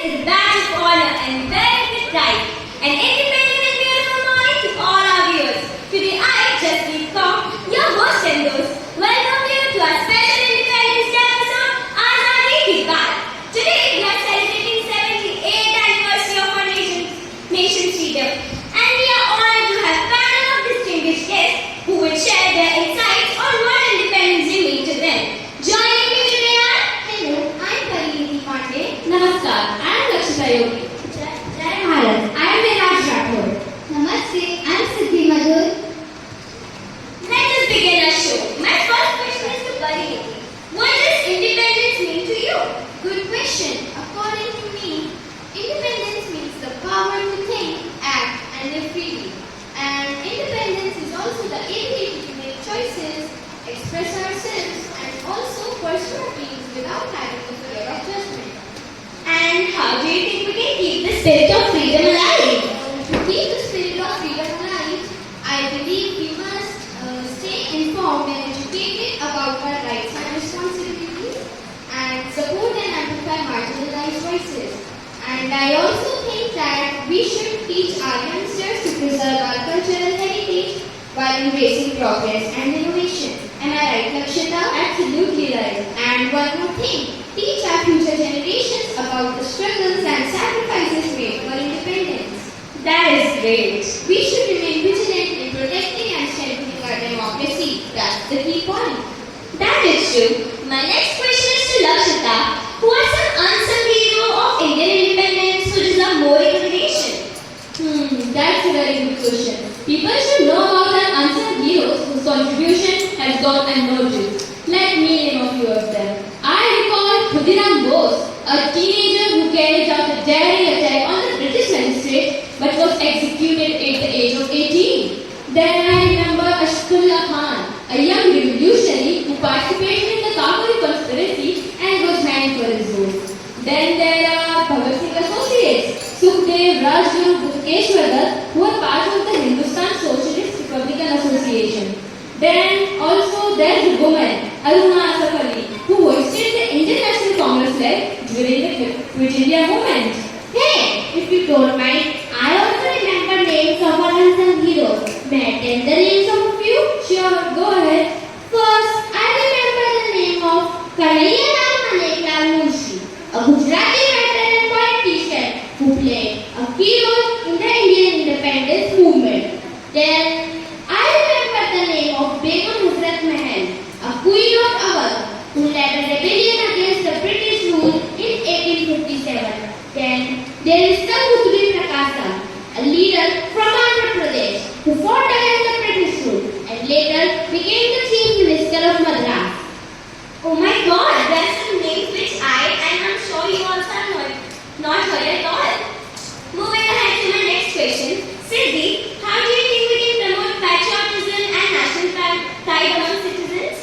is a badge of honor and bearing with pride. An independent and beautiful morning to all our viewers. Today I, Jaspreet Kaur, your host and host, welcome you to our special Independence Day episode, Azadi Ki Baat. Today we are celebrating 78th anniversary of our nation's freedom. And we are honored to have a panel of distinguished guests who will share their insights on what independence day means to them. Joining me today are... Hello, I'm Pariniti Pandey. Namaskar, I am Lakshita Yogi. Jai Bharat. I am Viraj Rathore. Namaste, I'm Siddhi Madhur. Let us begin our show. My first question is to Pariniti. What does independence mean to you? Good question. According to me, independence means the power to think, act, and live freely. And independence is also the ability to make choices, express ourselves, and also pursue our dreams without having the fear of judgment. And how do you think we can keep the spirit of freedom alive? To keep the spirit of freedom alive, I believe we must stay informed and educated about our rights and responsibilities and support and amplify marginalized voices. And I also think that we should teach our youngsters to preserve our cultural heritage while embracing progress and innovation. Am I right, Lakshita? Absolutely right. And one more thing, teach our future generations about the struggles and sacrifices made for independence. That is great. We should remain vigilant in protecting and strengthening our democracy. That's the key point. That is true. My next question is to Lakshita. Who are some unsung heroes of Indian independence who deserve more recognition? That's a very good question. People should know about our unsung heroes whose contribution has gone unnoticed. Let me name a few of them. I recall Khudiram Bose, a teenager who carried out a daring attack on the British magistrate but was executed at the age of 18. Then I remember Ashfaqullah Khan, a young revolutionary who participated in the Kakori conspiracy and was hanged for his vote. Then there are Bhagat Singh associates, Sukhdev, Rajguru, Bhutkeshwar Dutt, who are part of the Hindustan Socialist Republican Association. Then also there is a woman, Aruna Asaf Ali, who hoisted the Indian National Congress flag during the Quit India movement. Hey, if you don't mind, I also remember names of our unsung heroes. May I tell the names of a few? Sure, go ahead. First, I remember the name of Kanhaiya Maneklal Munshi, a Gujarati writer and politician who played a key role in the Indian independence movement. Then, I remember the name of Begum Hazrat Mahal, a queen of Awadh, who led a rebellion against the British rule in 1857. Then, there is Tangutri Prakasa, a leader from Andhra Pradesh, who fought against the British rule and later became the Chief Minister of Madras. Oh my god, there are some names which I and I'm sure you also have not heard at all. Moving ahead to my next question. Siddhi, how do you think we can promote patriotism and national pride among citizens?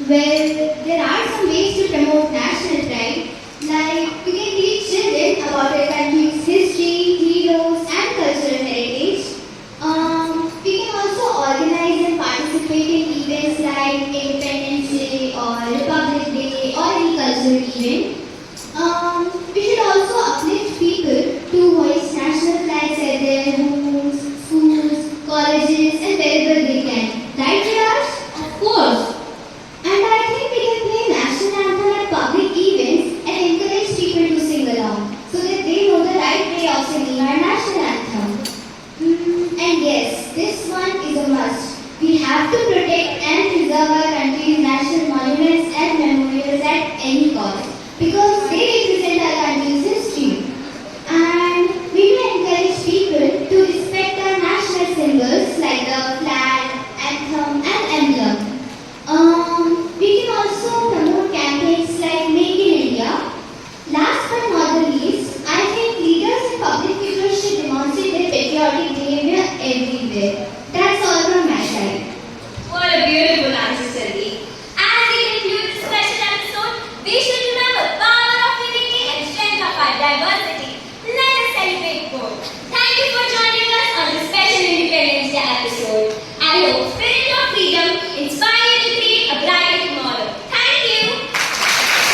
Well,